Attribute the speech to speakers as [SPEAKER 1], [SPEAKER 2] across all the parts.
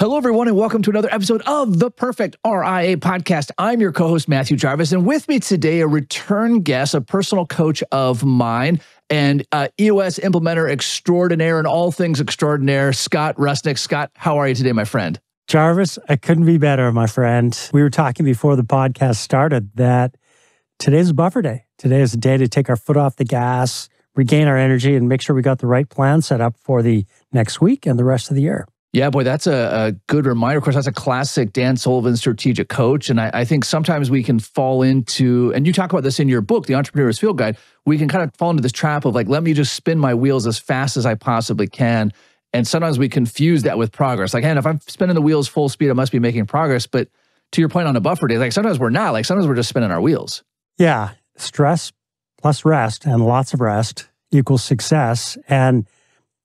[SPEAKER 1] Hello, everyone, and welcome to another episode of the Perfect RIA podcast. I'm your co-host, Matthew Jarvis, and with me today, a return guest, a personal coach of mine, and EOS implementer extraordinaire and all things extraordinaire, Scott Rusnick. Scott, how are you today, my friend?
[SPEAKER 2] Jarvis, I couldn't be better, my friend. We were talking before the podcast started that today's a buffer day. Today is a day to take our foot off the gas, regain our energy, and make sure we got the right plan set up for the next week and the rest of the year.
[SPEAKER 1] Yeah, boy, that's a good reminder. Of course, that's a classic Dan Sullivan strategic coach. And I think sometimes we can fall into, and you talk about this in your book, The Entrepreneur's Field Guide, we can kind of fall into this trap of like, let me just spin my wheels as fast as I possibly can. And sometimes we confuse that with progress. Like, hey, if I'm spinning the wheels full speed, I must be making progress. But to your point on a buffer day, like sometimes we're not. Like sometimes we're just spinning our wheels.
[SPEAKER 2] Yeah, stress plus rest and lots of rest equals success. And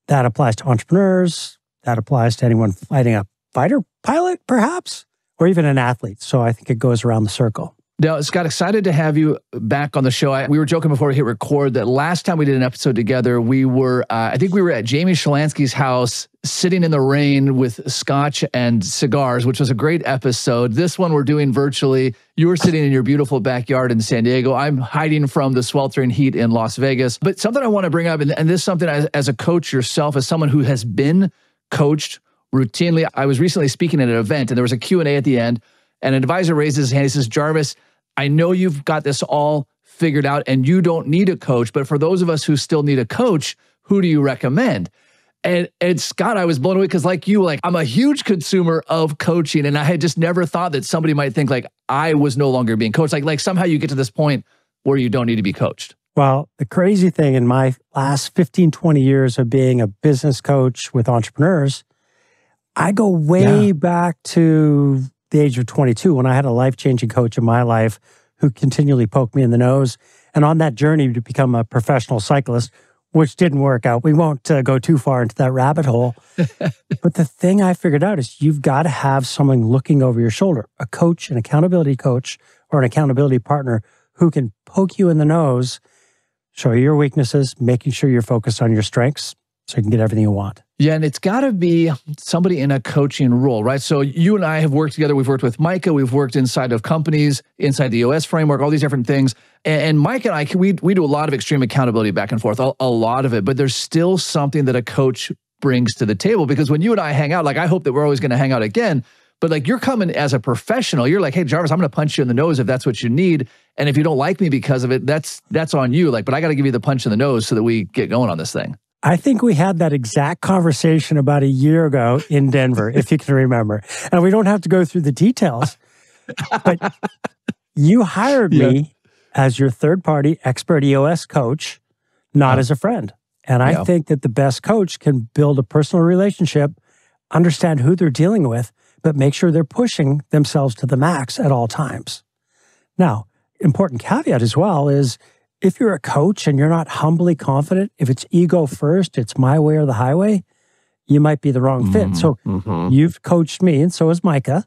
[SPEAKER 2] that applies to entrepreneurs. That applies to anyone fighting a fighter pilot, perhaps, or even an athlete. So I think it goes around the circle.
[SPEAKER 1] Now, Scott, excited to have you back on the show. We were joking before we hit record that last time we did an episode together, we were, I think we were at Jamie Shalansky's house, sitting in the rain with scotch and cigars, which was a great episode. This one we're doing virtually. You were sitting in your beautiful backyard in San Diego. I'm hiding from the sweltering heat in Las Vegas. But something I want to bring up, and this is something as a coach yourself, as someone who has been coached routinely. I was recently speaking at an event and there was a Q&A at the end and an advisor raises his hand. He says, Jarvis, I know you've got this all figured out and you don't need a coach, but for those of us who still need a coach, who do you recommend? And Scott, I was blown away because like you, I'm a huge consumer of coaching and I had just never thought that somebody might think like I was no longer being coached. Like somehow you get to this point where you don't need to be coached.
[SPEAKER 2] Well, the crazy thing in my last 15, 20 years of being a business coach with entrepreneurs, I go way back to the age of 22 when I had a life-changing coach in my life who continually poked me in the nose. And on that journey to become a professional cyclist, which didn't work out. We won't go too far into that rabbit hole. But the thing I figured out is you've got to have someone looking over your shoulder, a coach, an accountability coach, or an accountability partner who can poke you in the nose, show you your weaknesses, making sure you're focused on your strengths so you can get everything you want.
[SPEAKER 1] Yeah, and it's got to be somebody in a coaching role, right? So you and I have worked together. We've worked with Micah. We've worked inside of companies, inside the EOS framework, all these different things. And Mike and I, we do a lot of extreme accountability back and forth, a lot of it. But there's still something that a coach brings to the table because when you and I hang out, like I hope that we're always going to hang out again, but like you're coming as a professional, you're like, hey, Jarvis, I'm going to punch you in the nose if that's what you need. And if you don't like me because of it, that's on you. Like, but I got to give you the punch in the nose so that we get going on this thing.
[SPEAKER 2] I think we had that exact conversation about a year ago in Denver, if you can remember. And we don't have to go through the details. But you hired me as your third-party expert EOS coach, not as a friend. And I think that the best coach can build a personal relationship, understand who they're dealing with, but make sure they're pushing themselves to the max at all times. Now, important caveat as well is if you're a coach and you're not humbly confident, if it's ego first, it's my way or the highway, you might be the wrong fit. So you've coached me, and so has Micah,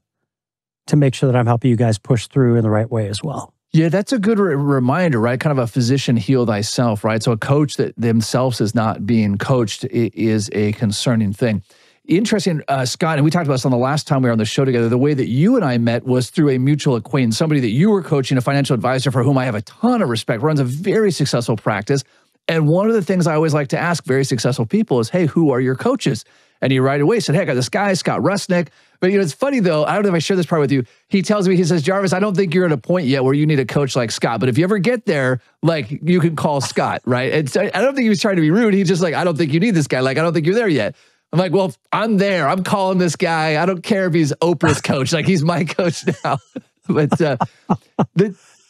[SPEAKER 2] to make sure that I'm helping you guys push through in the right way as well.
[SPEAKER 1] Yeah, that's a good reminder, right? Kind of a physician heal thyself, right? So a coach that themselves is not being coached is a concerning thing. Interesting, Scott, and we talked about this on the last time we were on the show together. The way that you and I met was through a mutual acquaintance, somebody that you were coaching, a financial advisor for whom I have a ton of respect, runs a very successful practice. And one of the things I always like to ask very successful people is, hey, who are your coaches? And he right away said, hey, I got this guy, Scott Rusnick. But it's funny though, I don't know if I share this part with you. He tells me, he says, Jarvis, I don't think you're at a point yet where you need a coach like Scott. But if you ever get there, like you can call Scott, right? And so I don't think he was trying to be rude. He's just like, I don't think you need this guy. Like, I don't think you're there yet. I'm like, well, I'm there. I'm calling this guy. I don't care if he's Oprah's coach. Like he's my coach now. But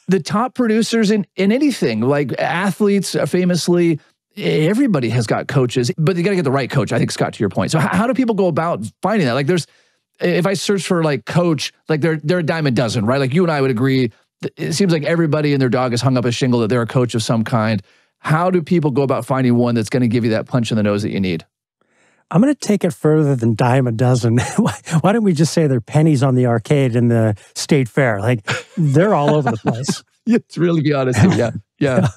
[SPEAKER 1] the top producers in anything, like athletes famously, everybody has got coaches, but you got to get the right coach. I think, Scott, to your point. So how do people go about finding that? Like if I search for like coach, like they're a dime a dozen, right? Like you and I would agree. It seems like everybody and their dog has hung up a shingle that they're a coach of some kind. How do people go about finding one that's going to give you that punch in the nose that you need?
[SPEAKER 2] I'm going to take it further than dime a dozen. Why don't we just say they're pennies on the arcade in the state fair? Like they're all over the place.
[SPEAKER 1] Yeah, to really be honest. Yeah.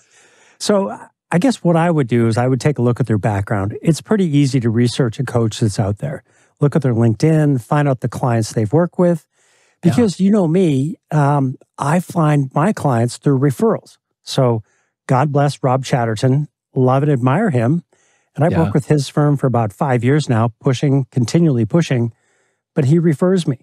[SPEAKER 2] So I guess what I would do is I would take a look at their background. It's pretty easy to research a coach that's out there. look at their LinkedIn, find out the clients they've worked with. Because you know me, I find my clients through referrals. So God bless Rob Chatterton, love and admire him. And I've worked with his firm for about 5 years now, continually pushing, but he refers me.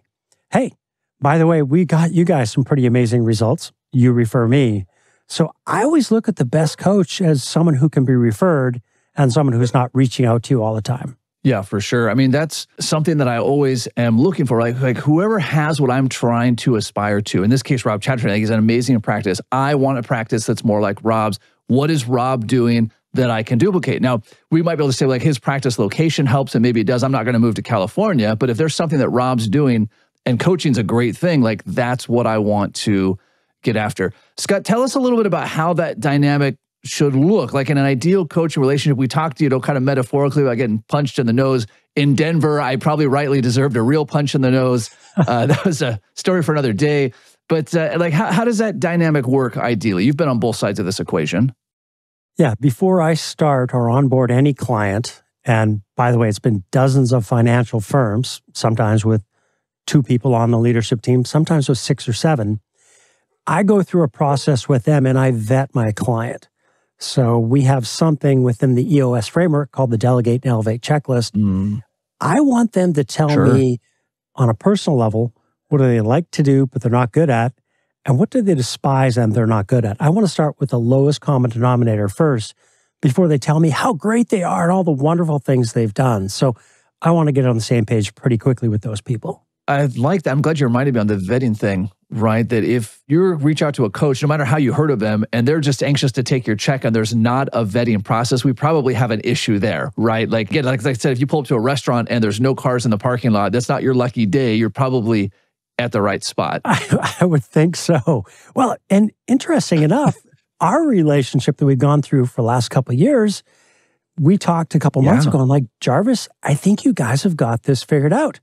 [SPEAKER 2] Hey, by the way, we got you guys some pretty amazing results. You refer me. So I always look at the best coach as someone who can be referred and someone who's not reaching out to you all the time.
[SPEAKER 1] Yeah, for sure. I mean, that's something that I always am looking for. Like whoever has what I'm trying to aspire to. In this case, Rob Chatterton, I think he's an amazing practice. I want a practice that's more like Rob's. What is Rob doing that I can duplicate? Now, we might be able to say like his practice location helps, and maybe it does. I'm not going to move to California, but if there's something that Rob's doing, and coaching's a great thing, like that's what I want to get after. Scott, tell us a little bit about how that dynamic should look. Like in an ideal coaching relationship, we talked to kind of metaphorically about getting punched in the nose. In Denver, I probably rightly deserved a real punch in the nose. That was a story for another day. But like, how does that dynamic work ideally? You've been on both sides of this equation.
[SPEAKER 2] Yeah, before I start or onboard any client, and by the way, it's been dozens of financial firms, sometimes with 2 people on the leadership team, sometimes with 6 or 7, I go through a process with them and I vet my client. So we have something within the EOS framework called the Delegate and Elevate Checklist. I want them to tell me on a personal level, what do they like to do, but they're not good at? And what do they despise and they're not good at? I want to start with the lowest common denominator first before they tell me how great they are and all the wonderful things they've done. So I want to get on the same page pretty quickly with those people.
[SPEAKER 1] I like that. I'm glad you reminded me on the vetting thing, right? That if you reach out to a coach, no matter how you heard of them, and they're just anxious to take your check and there's not a vetting process, we probably have an issue there, right? Like, again, like I said, if you pull up to a restaurant and there's no cars in the parking lot, that's not your lucky day. You're probably at the right spot.
[SPEAKER 2] I would think so. Well, and interesting enough, our relationship that we've gone through for the last couple of years, we talked a couple months ago and like, Jarvis, I think you guys have got this figured out.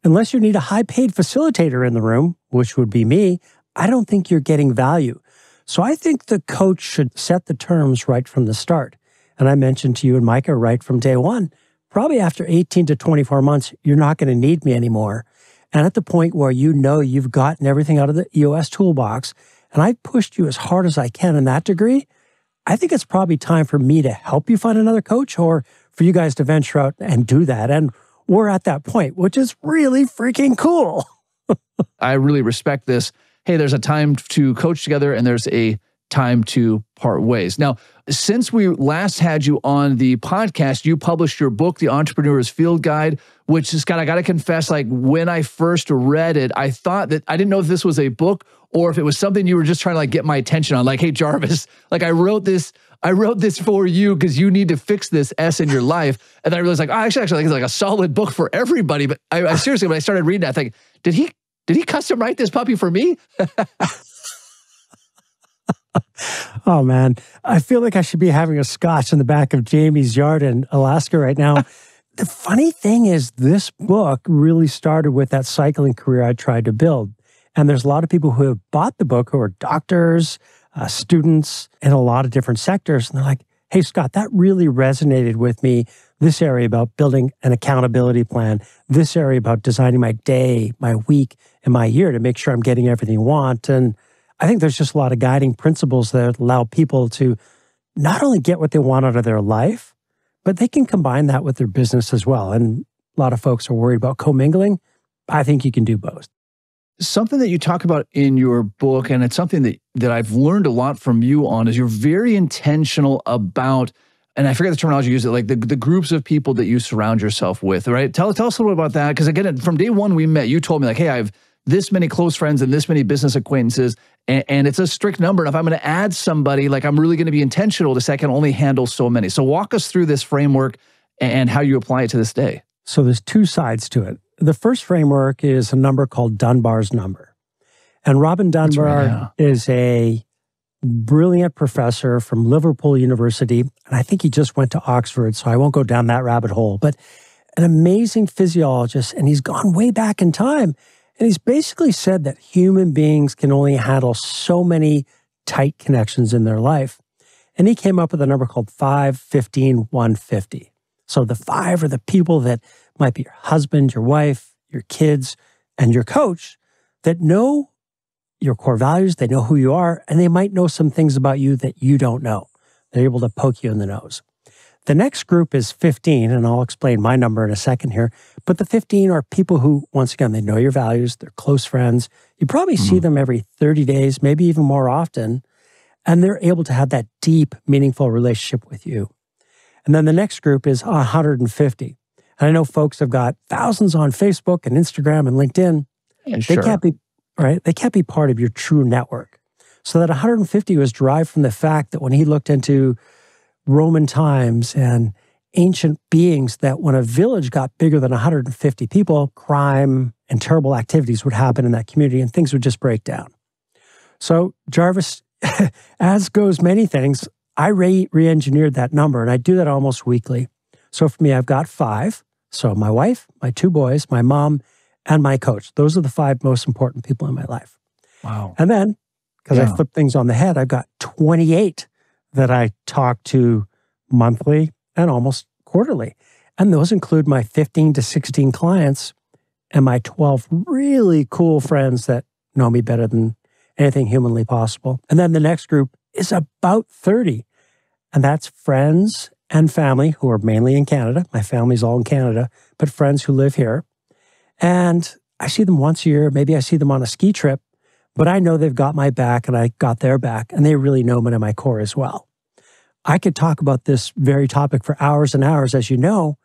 [SPEAKER 2] Unless you need a high-paid facilitator in the room, which would be me, I don't think you're getting value. So I think the coach should set the terms right from the start. And I mentioned to you and Micah right from day one, probably after 18 to 24 months, you're not going to need me anymore. And at the point where you know you've gotten everything out of the EOS toolbox, and I've pushed you as hard as I can in that degree, I think it's probably time for me to help you find another coach or for you guys to venture out and do that. And we're at that point, which is really freaking cool.
[SPEAKER 1] I really respect this. Hey, there's a time to coach together and there's a time to part ways. Now, since we last had you on the podcast, you published your book, The Entrepreneur's Field Guide, which, Scott, I got to confess, like when I first read it, I thought that I didn't know if this was a book or if it was something you were just trying to like get my attention on. Like, hey, Jarvis, like I wrote this for you because you need to fix this S in your life. And then I realized like, oh, actually, like, it's like a solid book for everybody. But I seriously, when I started reading it, I think, did he custom write this puppy for me?
[SPEAKER 2] Oh, man. I feel like I should be having a scotch in the back of Jamie's yard in Alaska right now. The funny thing is this book really started with that cycling career I tried to build. And there's a lot of people who have bought the book who are doctors, students in a lot of different sectors. And they're like, hey, Scott, that really resonated with me. This area about building an accountability plan, this area about designing my day, my week, and my year to make sure I'm getting everything I want. And I think there's just a lot of guiding principles that allow people to not only get what they want out of their life, but they can combine that with their business as well. And a lot of folks are worried about commingling. I think you can do both.
[SPEAKER 1] Something that you talk about in your book, and it's something that I've learned a lot from you on, is you're very intentional about, and I forget the terminology you use, it like the groups of people that you surround yourself with, right? Tell us a little bit about that, because again, from day one we met, you told me like, hey, I have this many close friends and this many business acquaintances, and it's a strict number. And if I'm going to add somebody, like I'm really going to be intentional to say I can only handle so many. So walk us through this framework and how you apply it to this day.
[SPEAKER 2] So there's two sides to it. The first framework is a number called Dunbar's number. And Robin Dunbar is a brilliant professor from Liverpool University. And I think he just went to Oxford, so I won't go down that rabbit hole. But an amazing physiologist, and he's gone way back in time. And he's basically said that human beings can only handle so many tight connections in their life. And he came up with a number called 5, 15, 150. So the 5 are the people that might be your husband, your wife, your kids, and your coach that know your core values, they know who you are, and they might know some things about you that you don't know. They're able to poke you in the nose. The next group is 15, and I'll explain my number in a second here. But the 15 are people who, once again, they know your values, they're close friends. You probably see them every 30 days, maybe even more often, and they're able to have that deep, meaningful relationship with you. And then the next group is 150. And I know folks have got thousands on Facebook and Instagram and LinkedIn.
[SPEAKER 1] Yeah, sure.
[SPEAKER 2] They can't be, right? They can't be part of your true network. So that 150 was derived from the fact that when he looked into Roman times and ancient beings, that when a village got bigger than 150 people, crime and terrible activities would happen in that community and things would just break down. So Jarvis, as goes many things, I re-engineered that number, and I do that almost weekly. So for me, I've got 5. So my wife, my 2 boys, my mom, and my coach. Those are the 5 most important people in my life.
[SPEAKER 1] Wow.
[SPEAKER 2] And then, because I flip things on the head, I've got 28 that I talk to monthly and almost quarterly. And those include my 15 to 16 clients and my 12 really cool friends that know me better than anything humanly possible. And then the next group is about 30. And that's friends and family who are mainly in Canada. My family's all in Canada, but friends who live here. And I see them once a year. Maybe I see them on a ski trip. But I know they've got my back and I got their back, and they really know me to my core as well. I could talk about this very topic for hours and hours, as you know.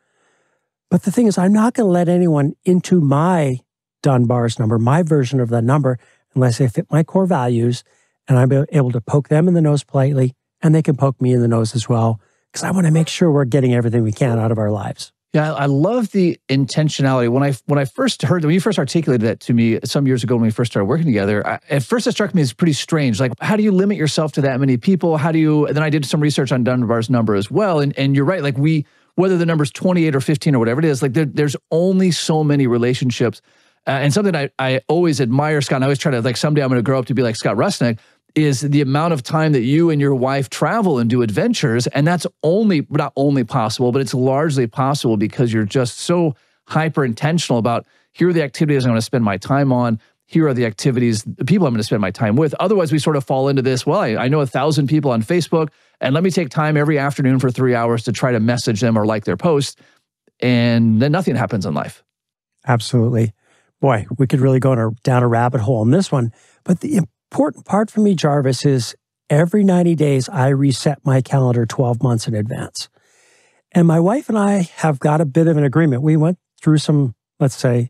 [SPEAKER 2] But the thing is, I'm not going to let anyone into my Dunbar's number, my version of that number, unless they fit my core values and I'm able to poke them in the nose politely, and they can poke me in the nose as well, because I want to make sure we're getting everything we can out of our lives.
[SPEAKER 1] Yeah, I love the intentionality. When you first articulated that to me some years ago when we first started working together, at first it struck me as pretty strange. Like, how do you limit yourself to that many people? And then I did some research on Dunbar's number as well. And you're right, like whether the number's 28 or 15 or whatever it is, like there's only so many relationships. And something I always admire, Scott, and I always try to, like, someday I'm going to grow up to be like Scott Rusnick, is the amount of time that you and your wife travel and do adventures. And that's not only possible, but it's largely possible because you're just so hyper intentional about, here are the activities I'm going to spend my time on. Here are the activities, the people I'm going to spend my time with. Otherwise, we sort of fall into this, well, I know 1,000 people on Facebook, and let me take time every afternoon for 3 hours to try to message them or like their post. And then nothing happens in life.
[SPEAKER 2] Absolutely. Boy, we could really go down a rabbit hole on this one. But the important part for me, Jarvis, is every 90 days, I reset my calendar 12 months in advance. And my wife and I have got a bit of an agreement. We went through some, let's say,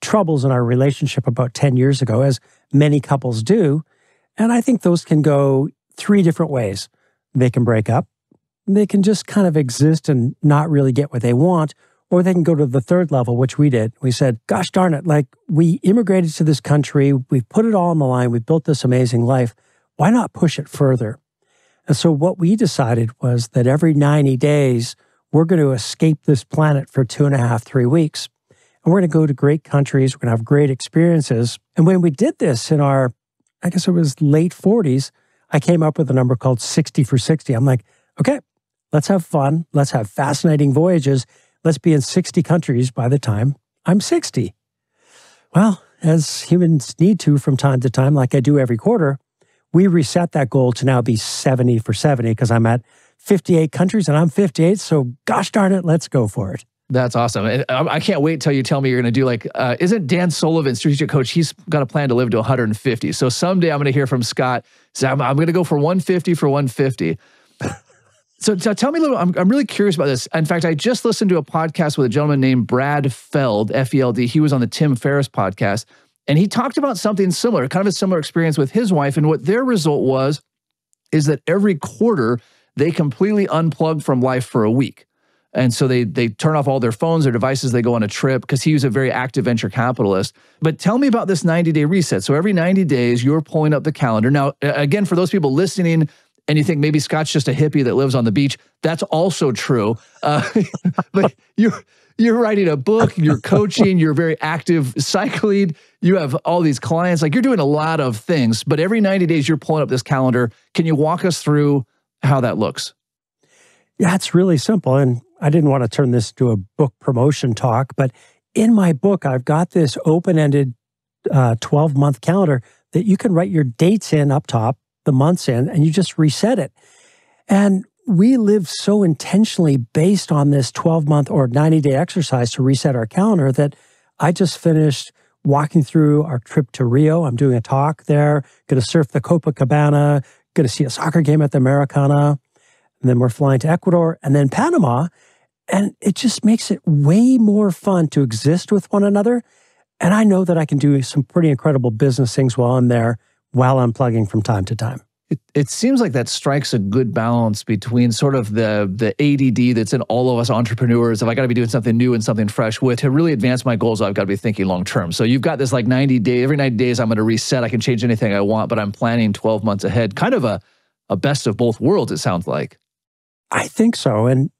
[SPEAKER 2] troubles in our relationship about 10 years ago, as many couples do. And I think those can go 3 different ways. They can break up. They can just kind of exist and not really get what they want. Or they can go to the 3rd level, which we did. We said, gosh darn it, like, we immigrated to this country. We've put it all on the line. We built this amazing life. Why not push it further? And so what we decided was that every 90 days, we're going to escape this planet for 2.5, 3 weeks. And we're going to go to great countries. We're going to have great experiences. And when we did this in our, I guess it was late 40s, I came up with a number called 60 for 60. I'm like, okay, let's have fun. Let's have fascinating voyages. Let's be in 60 countries by the time I'm 60. Well, as humans need to from time to time, like I do every quarter, we reset that goal to now be 70 for 70 because I'm at 58 countries and I'm 58. So gosh darn it, let's go for it.
[SPEAKER 1] That's awesome. And I can't wait till you tell me you're going to do, like, isn't Dan Sullivan, strategic coach, he's got a plan to live to 150. So someday I'm going to hear from Scott. So I'm going to go for 150 for 150. So tell me a little, I'm really curious about this. In fact, I just listened to a podcast with a gentleman named Brad Feld, F-E-L-D. He was on the Tim Ferriss podcast, and he talked about something similar, kind of a similar experience with his wife. And what their result is that every quarter, they completely unplug from life for a week. And so they turn off all their phones, their devices, they go on a trip, because he was a very active venture capitalist. But tell me about this 90-day reset. So every 90 days, you're pulling up the calendar. Now, again, for those people listening, and you think maybe Scott's just a hippie that lives on the beach, that's also true. But you're writing a book, you're coaching, you're very active cycling, you have all these clients, like, you're doing a lot of things. But every 90 days, you're pulling up this calendar. Can you walk us through how that looks?
[SPEAKER 2] Yeah, it's really simple. And I didn't want to turn this to a book promotion talk, but in my book, I've got this open-ended 12-month calendar that you can write your dates in up top, the months in, and you just reset it. And we live so intentionally based on this 12-month or 90-day exercise to reset our calendar that I just finished walking through our trip to Rio. I'm doing a talk there, going to surf the Copacabana, going to see a soccer game at the Americana, and then we're flying to Ecuador and then Panama. And it just makes it way more fun to exist with one another. And I know that I can do some pretty incredible business things while I'm there, while unplugging from time to time.
[SPEAKER 1] It seems like that strikes a good balance between sort of the ADD that's in all of us entrepreneurs. If I got to be doing something new and something fresh with to really advance my goals, I've got to be thinking long term. So you've got this like 90 days, every 90 days I'm going to reset. I can change anything I want, but I'm planning 12 months ahead. Kind of a best of both worlds, it sounds like.
[SPEAKER 2] I think so. And,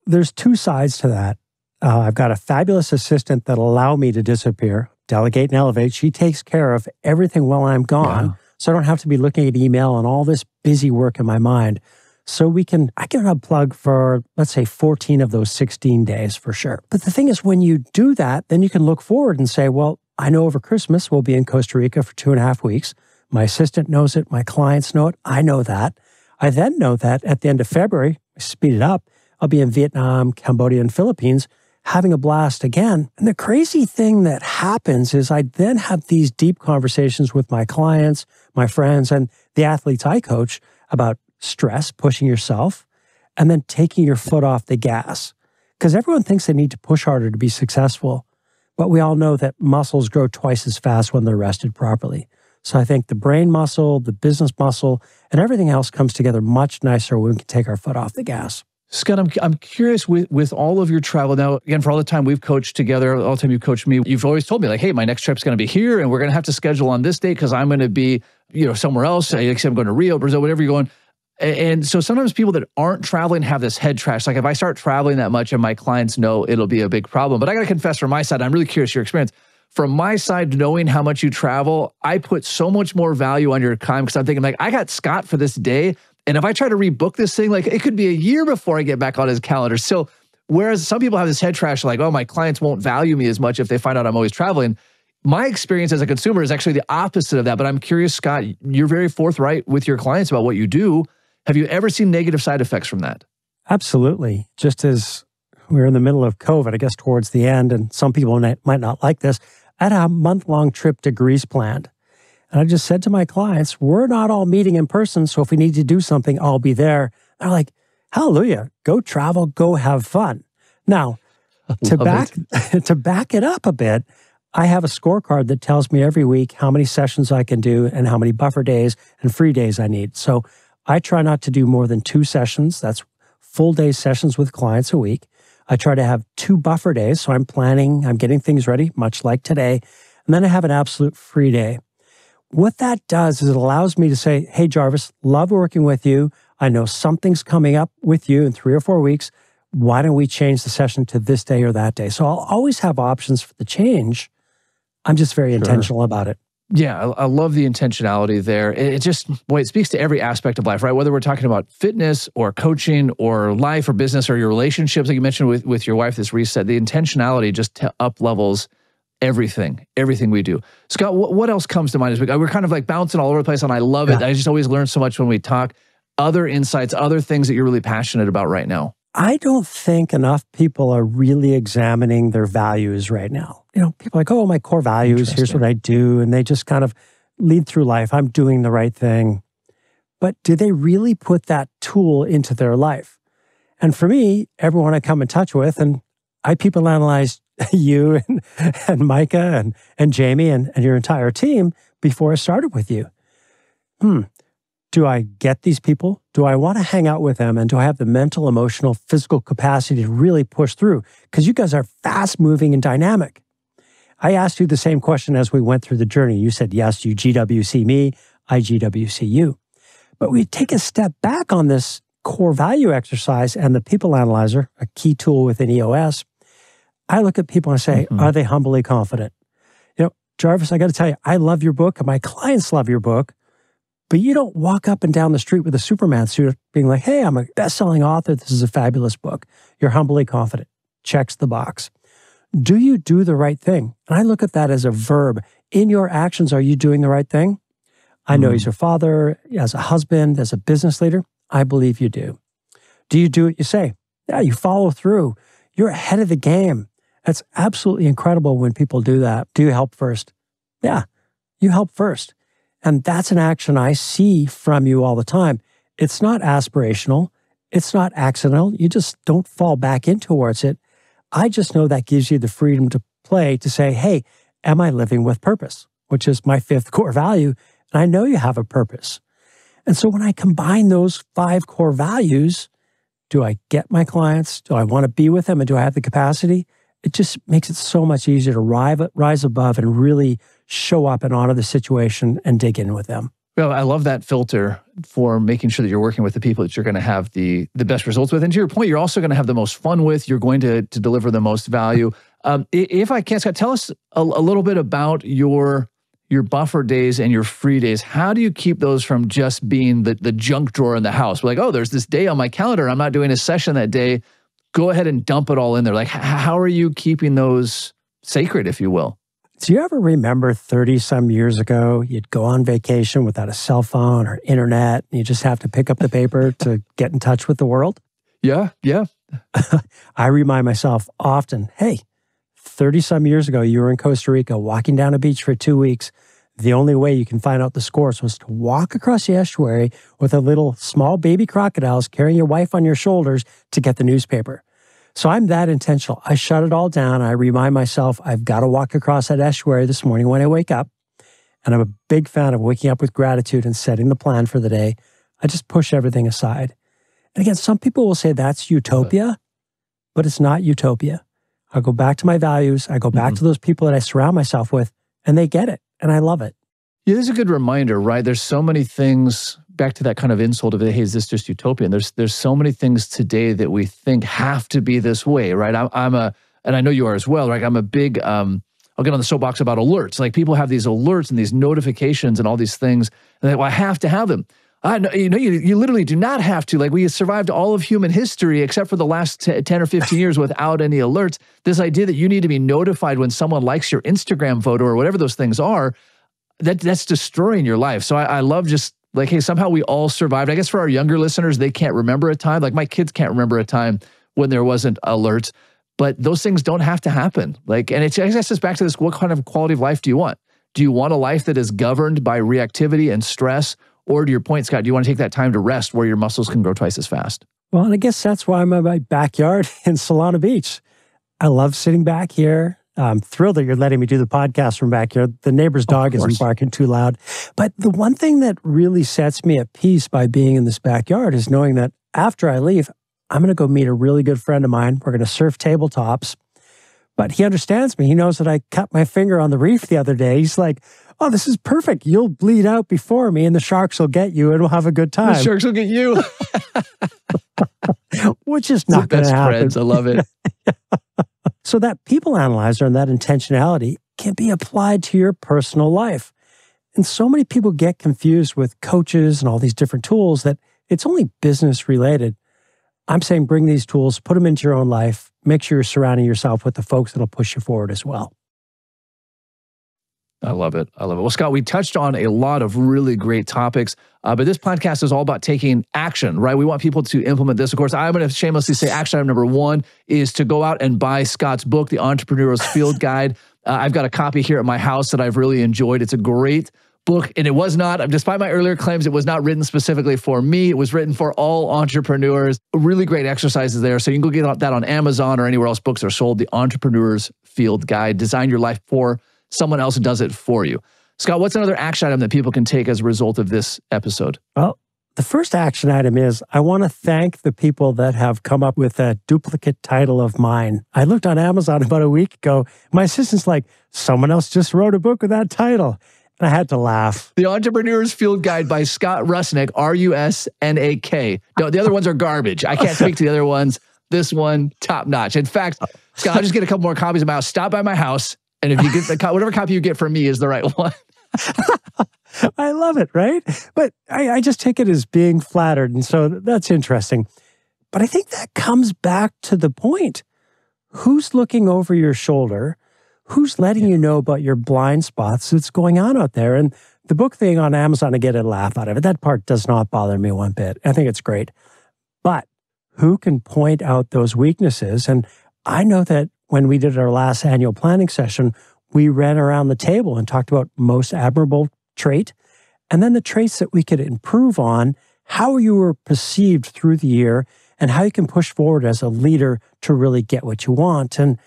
[SPEAKER 2] there's two sides to that. I've got a fabulous assistant that'll allow me to disappear, delegate and elevate. She takes care of everything while I'm gone. Yeah. So I don't have to be looking at email and all this busy work in my mind. So I can unplug for, let's say, 14 of those 16 days for sure. But the thing is, when you do that, then you can look forward and say, well, I know over Christmas we'll be in Costa Rica for 2.5 weeks. My assistant knows it. My clients know it. I know that. I then know that at the end of February, speed it up, I'll be in Vietnam, Cambodia, and Philippines having a blast again. And the crazy thing that happens is I then have these deep conversations with my clients, my friends, and the athletes I coach about stress, pushing yourself, and then taking your foot off the gas. Because everyone thinks they need to push harder to be successful, but we all know that muscles grow twice as fast when they're rested properly. So I think the brain muscle, the business muscle, and everything else comes together much nicer when we can take our foot off the gas.
[SPEAKER 1] Scott, I'm curious with all of your travel now, again, for all the time we've coached together, all the time you've coached me, you've always told me like, hey, my next trip's going to be here and we're going to have to schedule on this date because I'm going to be, somewhere else. I'm going to Rio, Brazil, whatever you're going. And so sometimes people that aren't traveling have this head trash. Like if I start traveling that much and my clients know, it'll be a big problem. But I got to confess from my side, I'm really curious your experience. From my side, knowing how much you travel, I put so much more value on your time because I'm thinking like, I got Scott for this day. And if I try to rebook this thing, like it could be a year before I get back on his calendar. So whereas some people have this head trash, like, oh, my clients won't value me as much if they find out I'm always traveling. My experience as a consumer is actually the opposite of that. But I'm curious, Scott, you're very forthright with your clients about what you do. Have you ever seen negative side effects from that?
[SPEAKER 2] Absolutely. Just as we're in the middle of COVID, I guess towards the end, and some people might not like this, I had a month-long trip to Greece planned. And I just said to my clients, we're not all meeting in person, so if we need to do something, I'll be there. They're like, hallelujah, go travel, go have fun. Now, to back it up a bit, I have a scorecard that tells me every week how many sessions I can do and how many buffer days and free days I need. So I try not to do more than 2 sessions. That's full day sessions with clients a week. I try to have 2 buffer days. So I'm getting things ready, much like today. And then I have an absolute free day. What that does is it allows me to say, hey, Jarvis, love working with you. I know something's coming up with you in 3 or 4 weeks. Why don't we change the session to this day or that day? So I'll always have options for the change. I'm just very intentional about it.
[SPEAKER 1] Yeah, I love the intentionality there. It just, it speaks to every aspect of life, right? Whether we're talking about fitness or coaching or life or business or your relationships, like you mentioned with your wife, this reset, the intentionality just up levels everything we do. Scott, what else comes to mind? We're kind of like bouncing all over the place and I love it. I just always learn so much when we talk. Other insights, other things that you're really passionate about right now.
[SPEAKER 2] I don't think enough people are really examining their values right now. People are like, oh, my core values, here's what I do. And they just kind of lead through life. I'm doing the right thing. But do they really put that tool into their life? And for me, everyone I come in touch with, and I people analyze you and Micah and Jamie and your entire team before I started with you. Do I get these people? Do I want to hang out with them? And do I have the mental, emotional, physical capacity to really push through? Because you guys are fast moving and dynamic. I asked you the same question as we went through the journey. You said, yes, you GWC me, I GWC you. But we take a step back on this core value exercise and the people analyzer, a key tool within EOS. I look at people and say, are they humbly confident? Jarvis, I got to tell you, I love your book and my clients love your book. But you don't walk up and down the street with a Superman suit being like, hey, I'm a best-selling author. This is a fabulous book. You're humbly confident. Checks the box. Do you do the right thing? And I look at that as a verb. In your actions, are you doing the right thing? I know as your father, as a husband, as a business leader, I believe you do. Do you do what you say? Yeah, you follow through. You're ahead of the game. That's absolutely incredible when people do that. Do you help first? Yeah, you help first. And that's an action I see from you all the time. It's not aspirational. It's not accidental. You just don't fall back in towards it. I just know that gives you the freedom to play, to say, hey, am I living with purpose? Which is my 5th core value. And I know you have a purpose. And so when I combine those 5 core values, do I get my clients? Do I want to be with them? And do I have the capacity? It just makes it so much easier to rise above and really show up and honor the situation and dig in with them.
[SPEAKER 1] Well, I love that filter for making sure that you're working with the people that you're going to have the best results with. And to your point, you're also going to have the most fun with. You're going to deliver the most value. If I can, Scott, tell us a little bit about your buffer days and your free days. How do you keep those from just being the junk drawer in the house? We're like, oh, there's this day on my calendar. I'm not doing a session that day. Go ahead and dump it all in there. Like, how are you keeping those sacred, if you will?
[SPEAKER 2] Do you ever remember 30-some years ago, you'd go on vacation without a cell phone or internet, and you just have to pick up the paper to get in touch with the world?
[SPEAKER 1] Yeah.
[SPEAKER 2] I remind myself often, hey, 30-some years ago, you were in Costa Rica walking down a beach for 2 weeks. The only way you can find out the scores was to walk across the estuary with a little small baby crocodiles carrying your wife on your shoulders to get the newspaper. So I'm that intentional. I shut it all down. I remind myself I've got to walk across that estuary this morning when I wake up. And I'm a big fan of waking up with gratitude and setting the plan for the day. I just push everything aside. And again, some people will say that's utopia, but it's not utopia. I go back to my values. I go back to those people that I surround myself with, and they get it. And I love it.
[SPEAKER 1] Yeah, this is a good reminder, right? There's so many things, back to that kind of insult of, hey, is this just utopia? And there's so many things today that we think have to be this way, right? And I know you are as well, right? I'm a big, I'll get on the soapbox about alerts. Like people have these alerts and these notifications and all these things. And they're like, well, I have to have them. You literally do not have to. Like we survived all of human history except for the last 10 or 15 years without any alerts. This idea that you need to be notified when someone likes your Instagram photo or whatever those things are, that's destroying your life. So I love just like, hey, somehow we all survived. I guess for our younger listeners, they can't remember a time. Like my kids can't remember a time when there wasn't alerts, but those things don't have to happen. Like, and I guess it's back to this, what kind of quality of life do you want? Do you want a life that is governed by reactivity and stress? Or to your point, Scott, do you want to take that time to rest where your muscles can grow twice as fast?
[SPEAKER 2] Well, and I guess that's why I'm in my backyard in Solana Beach. I love sitting back here. I'm thrilled that you're letting me do the podcast from back here. The neighbor's dog isn't barking too loud. But the one thing that really sets me at peace by being in this backyard is knowing that after I leave, I'm going to go meet a really good friend of mine. We're going to surf tabletops. But he understands me. He knows that I cut my finger on the reef the other day. He's like, oh, this is perfect. You'll bleed out before me and the sharks will get you and we'll have a good time.
[SPEAKER 1] The sharks will get you.
[SPEAKER 2] Which is not going to happen.
[SPEAKER 1] Friends. I love it.
[SPEAKER 2] So that people analyzer and that intentionality can be applied to your personal life. And so many people get confused with coaches and all these different tools that it's only business related. I'm saying bring these tools, put them into your own life, make sure you're surrounding yourself with the folks that'll push you forward as well.
[SPEAKER 1] I love it. I love it. Well, Scott, we touched on a lot of really great topics, but this podcast is all about taking action, right? We want people to implement this. Of course, I'm going to shamelessly say action item number 1 is to go out and buy Scott's book, The Entrepreneur's Field Guide. I've got a copy here at my house that I've really enjoyed. It's a great book, and it was not, despite my earlier claims, it was not written specifically for me. It was written for all entrepreneurs. Really great exercises there. So you can go get that on Amazon or anywhere else books are sold. The Entrepreneur's Field Guide. Design your life for someone else does it for you. Scott, what's another action item that people can take as a result of this episode?
[SPEAKER 2] Well, the first action item is I want to thank the people that have come up with a duplicate title of mine. I looked on Amazon about a week ago. My assistant's like, someone else just wrote a book with that title. And I had to laugh.
[SPEAKER 1] The Entrepreneur's Field Guide by Scott Rusnak, R-U-S-N-A-K. No, the other ones are garbage. I can't speak to the other ones. This one, top notch. In fact, Scott, I'll just get a couple more copies of my house. Stop by my house. And if you get whatever copy you get from me is the right one.
[SPEAKER 2] I love it, right? But I just take it as being flattered. And so that's interesting. But I think that comes back to the point. Who's looking over your shoulder? Who's letting you know about your blind spots that's going on out there? And the book thing on Amazon, I get a laugh out of it. That part does not bother me one bit. I think it's great. But who can point out those weaknesses? And I know that when we did our last annual planning session, we ran around the table and talked about most admirable trait, and then the traits that we could improve on, how you were perceived through the year, and how you can push forward as a leader to really get what you want. And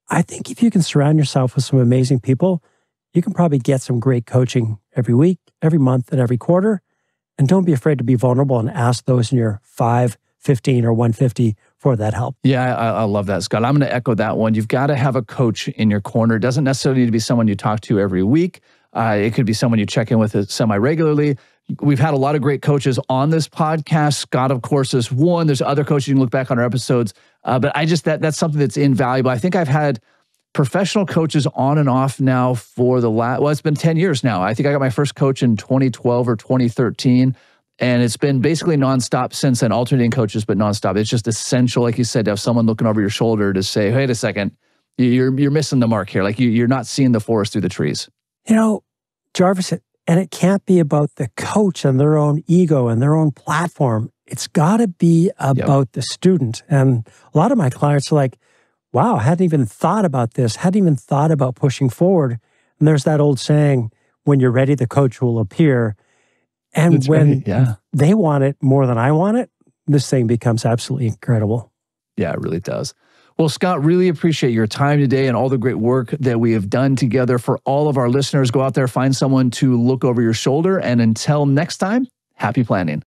[SPEAKER 2] I think if you can surround yourself with some amazing people, you can probably get some great coaching every week, every month, and every quarter. And don't be afraid to be vulnerable and ask those in your 5, 15, or 150 for that help.
[SPEAKER 1] Yeah, I love that, Scott. I'm going to echo that one. You've got to have a coach in your corner. It doesn't necessarily need to be someone you talk to every week. It could be someone you check in with semi-regularly. We've had a lot of great coaches on this podcast. Scott, of course, is one. There's other coaches. You can look back on our episodes. But that's something that's invaluable. I think I've had professional coaches on and off now for it's been 10 years now. I think I got my first coach in 2012 or 2013. And it's been basically nonstop since then, alternating coaches, but nonstop. It's just essential, like you said, to have someone looking over your shoulder to say, wait a second, you're missing the mark here. Like you're not seeing the forest through the trees.
[SPEAKER 2] You know, Jarvis, and it can't be about the coach and their own ego and their own platform. It's got to be about the student. And a lot of my clients are like, wow, I hadn't even thought about this, hadn't even thought about pushing forward. And there's that old saying, when you're ready, the coach will appear. And
[SPEAKER 1] That's
[SPEAKER 2] when
[SPEAKER 1] right.
[SPEAKER 2] they want it more than I want it, this thing becomes absolutely incredible.
[SPEAKER 1] Yeah, it really does. Well, Scott, really appreciate your time today and all the great work that we have done together. For all of our listeners, go out there, find someone to look over your shoulder. And until next time, happy planning.